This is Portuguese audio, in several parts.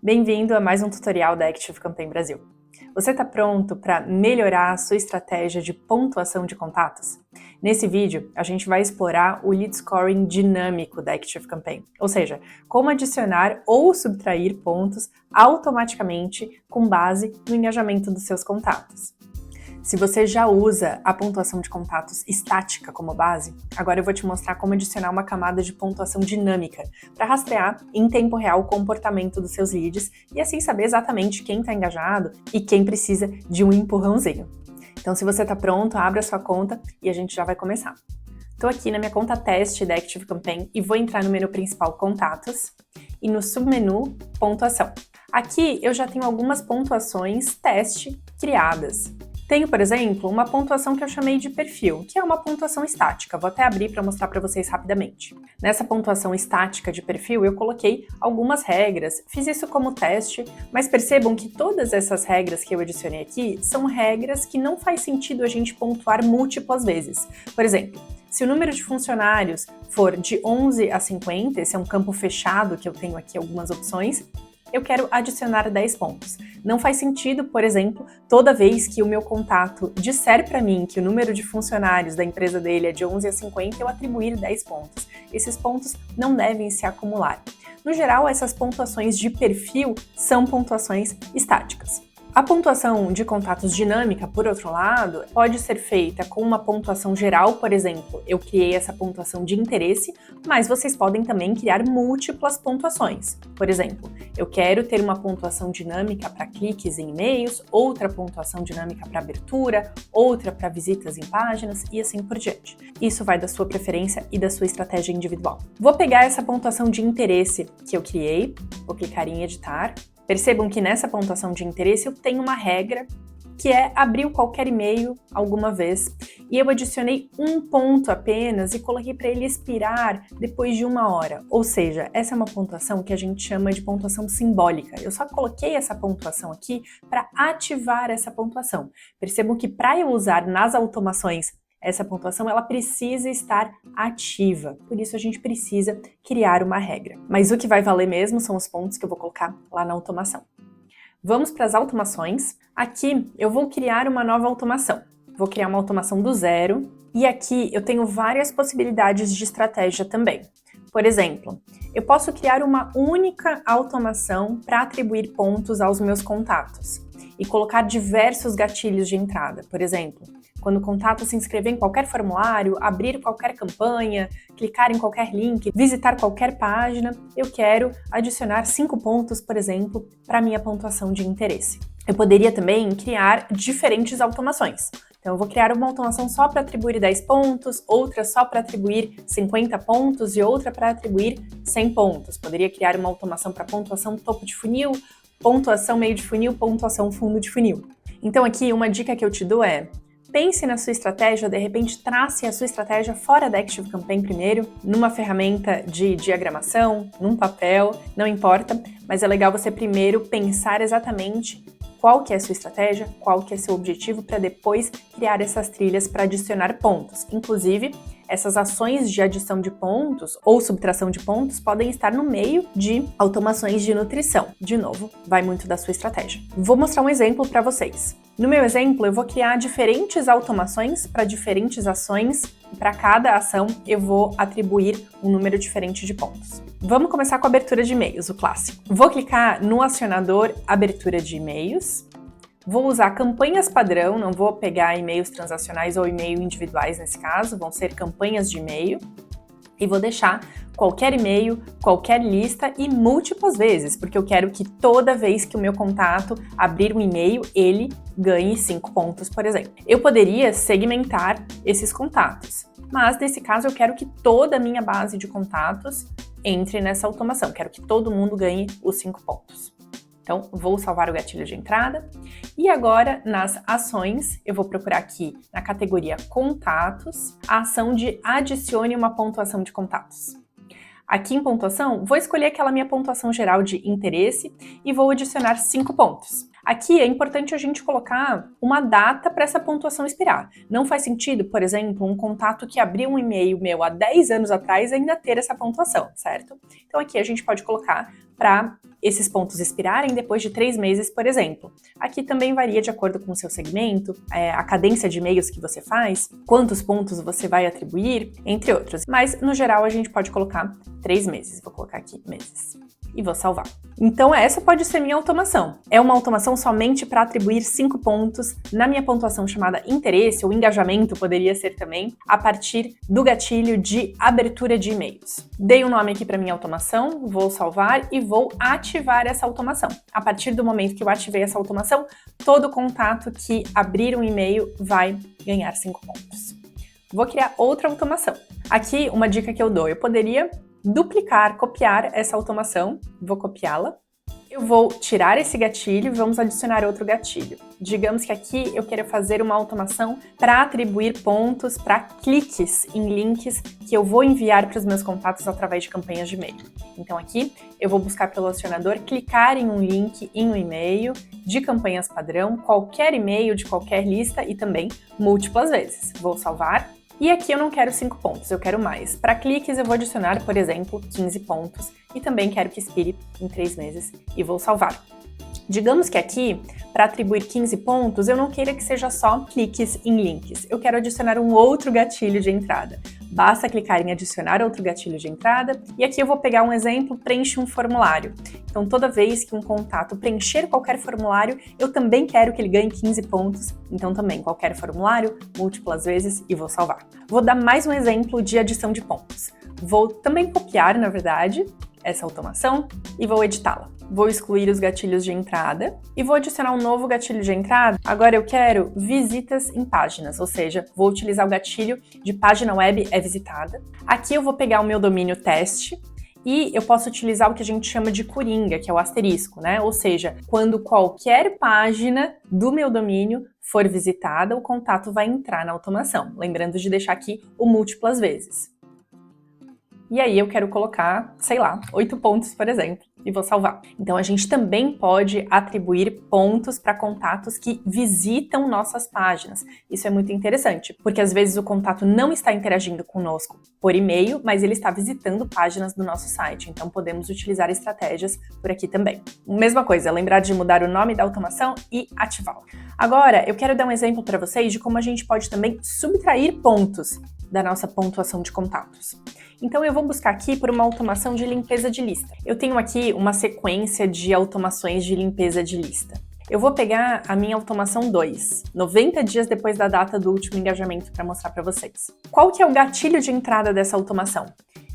Bem-vindo a mais um tutorial da ActiveCampaign Brasil. Você está pronto para melhorar a sua estratégia de pontuação de contatos? Nesse vídeo, a gente vai explorar o Lead Scoring dinâmico da ActiveCampaign, ou seja, como adicionar ou subtrair pontos automaticamente com base no engajamento dos seus contatos. Se você já usa a pontuação de contatos estática como base, agora eu vou te mostrar como adicionar uma camada de pontuação dinâmica para rastrear em tempo real o comportamento dos seus leads e assim saber exatamente quem está engajado e quem precisa de um empurrãozinho. Então, se você está pronto, abra sua conta e a gente já vai começar. Estou aqui na minha conta teste da ActiveCampaign e vou entrar no menu principal Contatos e no submenu Pontuação. Aqui eu já tenho algumas pontuações teste criadas. Tenho, por exemplo, uma pontuação que eu chamei de perfil, que é uma pontuação estática. Vou até abrir para mostrar para vocês rapidamente. Nessa pontuação estática de perfil, eu coloquei algumas regras, fiz isso como teste, mas percebam que todas essas regras que eu adicionei aqui são regras que não faz sentido a gente pontuar múltiplas vezes. Por exemplo, se o número de funcionários for de 11 a 50, esse é um campo fechado que eu tenho aqui algumas opções, eu quero adicionar 10 pontos. Não faz sentido, por exemplo, toda vez que o meu contato disser para mim que o número de funcionários da empresa dele é de 11 a 50, eu atribuir 10 pontos. Esses pontos não devem se acumular. No geral, essas pontuações de perfil são pontuações estáticas. A pontuação de contatos dinâmica, por outro lado, pode ser feita com uma pontuação geral, por exemplo, eu criei essa pontuação de interesse, mas vocês podem também criar múltiplas pontuações. Por exemplo, eu quero ter uma pontuação dinâmica para cliques em e-mails, outra pontuação dinâmica para abertura, outra para visitas em páginas e assim por diante. Isso vai da sua preferência e da sua estratégia individual. Vou pegar essa pontuação de interesse que eu criei, vou clicar em editar. Percebam que nessa pontuação de interesse eu tenho uma regra que é abrir qualquer e-mail alguma vez e eu adicionei um ponto apenas e coloquei para ele expirar depois de 1 hora. Ou seja, essa é uma pontuação que a gente chama de pontuação simbólica. Eu só coloquei essa pontuação aqui para ativar essa pontuação. Percebam que para eu usar nas automações essa pontuação, ela precisa estar ativa, por isso a gente precisa criar uma regra. Mas o que vai valer mesmo são os pontos que eu vou colocar lá na automação. Vamos para as automações. Aqui eu vou criar uma nova automação. Vou criar uma automação do zero e aqui eu tenho várias possibilidades de estratégia também. Por exemplo, eu posso criar uma única automação para atribuir pontos aos meus contatos e colocar diversos gatilhos de entrada. Por exemplo, quando o contato se inscrever em qualquer formulário, abrir qualquer campanha, clicar em qualquer link, visitar qualquer página, eu quero adicionar 5 pontos, por exemplo, para a minha pontuação de interesse. Eu poderia também criar diferentes automações. Então, eu vou criar uma automação só para atribuir 10 pontos, outra só para atribuir 50 pontos e outra para atribuir 100 pontos. Poderia criar uma automação para pontuação topo de funil, pontuação meio de funil, pontuação fundo de funil. Então, aqui uma dica que eu te dou é: pense na sua estratégia, de repente trace a sua estratégia fora da ActiveCampaign primeiro, numa ferramenta de diagramação, num papel, não importa, mas é legal você primeiro pensar exatamente qual que é a sua estratégia, qual que é seu objetivo, para depois criar essas trilhas para adicionar pontos. Inclusive, essas ações de adição de pontos ou subtração de pontos podem estar no meio de automações de nutrição. De novo, vai muito da sua estratégia. Vou mostrar um exemplo para vocês. No meu exemplo, eu vou criar diferentes automações para diferentes ações e para cada ação eu vou atribuir um número diferente de pontos. Vamos começar com a abertura de e-mails, o clássico. Vou clicar no acionador Abertura de e-mails. Vou usar campanhas padrão, não vou pegar e-mails transacionais ou e-mail individuais nesse caso, vão ser campanhas de e-mail. E vou deixar qualquer e-mail, qualquer lista e múltiplas vezes, porque eu quero que toda vez que o meu contato abrir um e-mail, ele ganhe 5 pontos, por exemplo. Eu poderia segmentar esses contatos, mas nesse caso eu quero que toda a minha base de contatos entre nessa automação, quero que todo mundo ganhe os 5 pontos. Então, vou salvar o gatilho de entrada e agora nas ações eu vou procurar aqui na categoria Contatos a ação de adicione uma pontuação de contatos. Aqui em pontuação, vou escolher aquela minha pontuação geral de interesse e vou adicionar 5 pontos. Aqui é importante a gente colocar uma data para essa pontuação expirar. Não faz sentido, por exemplo, um contato que abriu um e-mail meu há 10 anos atrás ainda ter essa pontuação, certo? Então aqui a gente pode colocar para esses pontos expirarem depois de 3 meses, por exemplo. Aqui também varia de acordo com o seu segmento, a cadência de e-mails que você faz, quantos pontos você vai atribuir, entre outros. Mas, no geral, a gente pode colocar 3 meses. Vou colocar aqui meses. E vou salvar. Então, essa pode ser minha automação. É uma automação somente para atribuir 5 pontos na minha pontuação chamada interesse, ou engajamento poderia ser também, a partir do gatilho de abertura de e-mails. Dei um nome aqui para minha automação, vou salvar e vou ativar essa automação. A partir do momento que eu ativei essa automação, todo contato que abrir um e-mail vai ganhar 5 pontos. Vou criar outra automação. Aqui, uma dica que eu dou, eu poderia duplicar, copiar essa automação, vou copiá-la. Eu vou tirar esse gatilho e vamos adicionar outro gatilho. Digamos que aqui eu quero fazer uma automação para atribuir pontos para cliques em links que eu vou enviar para os meus contatos através de campanhas de e-mail. Então aqui eu vou buscar pelo acionador clicar em um link em um e-mail de campanhas padrão, qualquer e-mail de qualquer lista e também múltiplas vezes. Vou salvar. E aqui eu não quero 5 pontos, eu quero mais. Para cliques eu vou adicionar, por exemplo, 15 pontos e também quero que expire em 3 meses e vou salvar. Digamos que aqui, para atribuir 15 pontos, eu não queira que seja só cliques em links. Eu quero adicionar um outro gatilho de entrada. Basta clicar em adicionar outro gatilho de entrada e aqui eu vou pegar um exemplo, preenche um formulário. Então toda vez que um contato preencher qualquer formulário, eu também quero que ele ganhe 15 pontos, então também qualquer formulário, múltiplas vezes e vou salvar. Vou dar mais um exemplo de adição de pontos. Vou também copiar, na verdade, essa automação e vou editá-la. Vou excluir os gatilhos de entrada e vou adicionar um novo gatilho de entrada. Agora eu quero visitas em páginas, ou seja, vou utilizar o gatilho de página web é visitada. Aqui eu vou pegar o meu domínio teste e eu posso utilizar o que a gente chama de coringa, que é o asterisco, né? Ou seja, quando qualquer página do meu domínio for visitada, o contato vai entrar na automação. Lembrando de deixar aqui o múltiplas vezes. E aí eu quero colocar, sei lá, 8 pontos, por exemplo, e vou salvar. Então a gente também pode atribuir pontos para contatos que visitam nossas páginas. Isso é muito interessante, porque às vezes o contato não está interagindo conosco por e-mail, mas ele está visitando páginas do nosso site. Então podemos utilizar estratégias por aqui também. Mesma coisa, lembrar de mudar o nome da automação e ativá-la. Agora, eu quero dar um exemplo para vocês de como a gente pode também subtrair pontos da nossa pontuação de contatos. Então eu vou buscar aqui por uma automação de limpeza de lista. Eu tenho aqui uma sequência de automações de limpeza de lista. Eu vou pegar a minha automação 2, 90 dias depois da data do último engajamento para mostrar para vocês. Qual que é o gatilho de entrada dessa automação?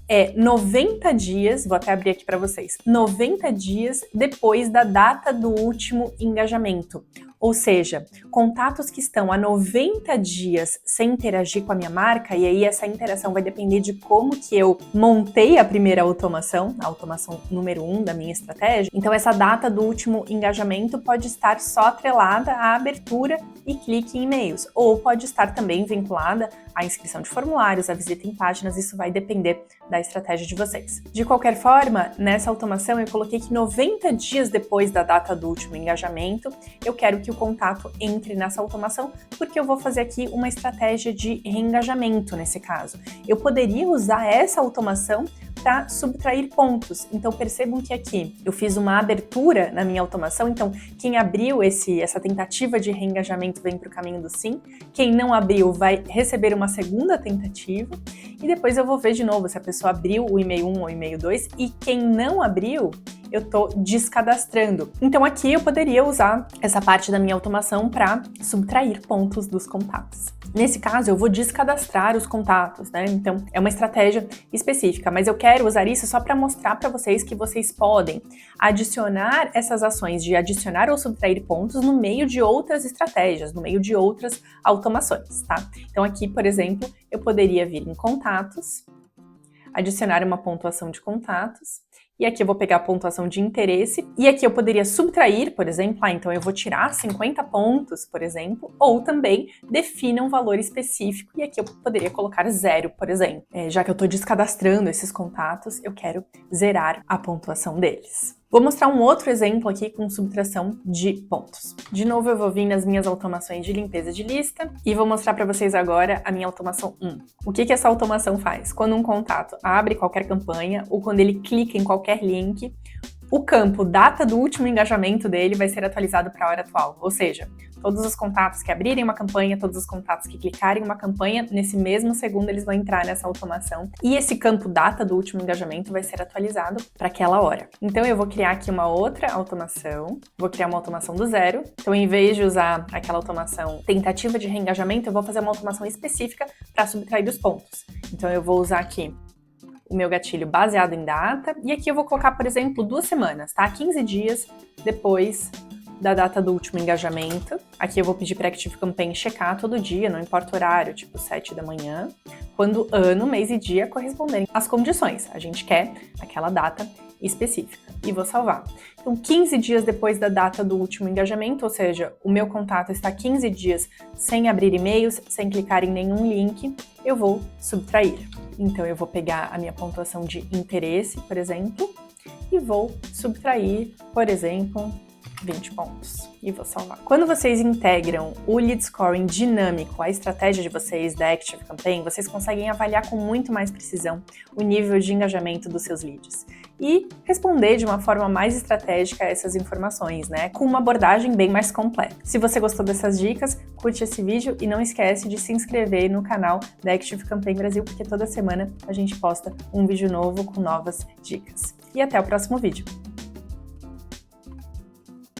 É 90 dias, vou até abrir aqui para vocês, 90 dias depois da data do último engajamento. Ou seja, contatos que estão há 90 dias sem interagir com a minha marca, e aí essa interação vai depender de como que eu montei a primeira automação, a automação número 1 da minha estratégia. Então essa data do último engajamento pode estar só atrelada à abertura e clique em e-mails, ou pode estar também vinculada à inscrição de formulários, à visita em páginas, isso vai depender da estratégia de vocês. De qualquer forma, nessa automação eu coloquei que 90 dias depois da data do último engajamento, eu quero que o contato entre nessa automação, porque eu vou fazer aqui uma estratégia de reengajamento nesse caso. Eu poderia usar essa automação para subtrair pontos. Então percebam que aqui eu fiz uma abertura na minha automação, então quem abriu essa tentativa de reengajamento vem para o caminho do sim, quem não abriu vai receber uma segunda tentativa e depois eu vou ver de novo se a pessoa abriu o e-mail 1 ou o e-mail 2 e quem não abriu, eu estou descadastrando. Então aqui eu poderia usar essa parte da minha automação para subtrair pontos dos contatos. Nesse caso, eu vou descadastrar os contatos, né? Então, é uma estratégia específica, mas eu quero usar isso só para mostrar para vocês que vocês podem adicionar essas ações de adicionar ou subtrair pontos no meio de outras estratégias, no meio de outras automações, tá? Então, aqui, por exemplo, eu poderia vir em contatos, adicionar uma pontuação de contatos, e aqui eu vou pegar a pontuação de interesse, e aqui eu poderia subtrair, por exemplo, então eu vou tirar 50 pontos, por exemplo, ou também defina um valor específico, e aqui eu poderia colocar 0, por exemplo. Já que eu estou descadastrando esses contatos, eu quero zerar a pontuação deles. Vou mostrar um outro exemplo aqui com subtração de pontos. De novo, eu vou vir nas minhas automações de limpeza de lista e vou mostrar para vocês agora a minha automação 1. O que essa automação faz? Quando um contato abre qualquer campanha ou quando ele clica em qualquer link, o campo data do último engajamento dele vai ser atualizado para a hora atual, ou seja, todos os contatos que abrirem uma campanha, todos os contatos que clicarem em uma campanha, nesse mesmo segundo eles vão entrar nessa automação e esse campo data do último engajamento vai ser atualizado para aquela hora. Então eu vou criar aqui uma outra automação, vou criar uma automação do zero, então em vez de usar aquela automação tentativa de reengajamento, eu vou fazer uma automação específica para subtrair os pontos. Então eu vou usar aqui o meu gatilho baseado em data, e aqui eu vou colocar, por exemplo, 2 semanas, tá? 15 dias depois da data do último engajamento. Aqui eu vou pedir para a ActiveCampaign checar todo dia, não importa o horário, tipo 7 da manhã, quando ano, mês e dia corresponderem às condições. A gente quer aquela data específica e vou salvar. Então, 15 dias depois da data do último engajamento, ou seja, o meu contato está 15 dias sem abrir e-mails, sem clicar em nenhum link, eu vou subtrair. Então, eu vou pegar a minha pontuação de interesse, por exemplo, e vou subtrair, por exemplo, 20 pontos e vou salvar. Quando vocês integram o lead scoring dinâmico à estratégia de vocês da ActiveCampaign, vocês conseguem avaliar com muito mais precisão o nível de engajamento dos seus leads e responder de uma forma mais estratégica a essas informações, né? Com uma abordagem bem mais completa. Se você gostou dessas dicas, curte esse vídeo e não esquece de se inscrever no canal da ActiveCampaign Brasil, porque toda semana a gente posta um vídeo novo com novas dicas. E até o próximo vídeo!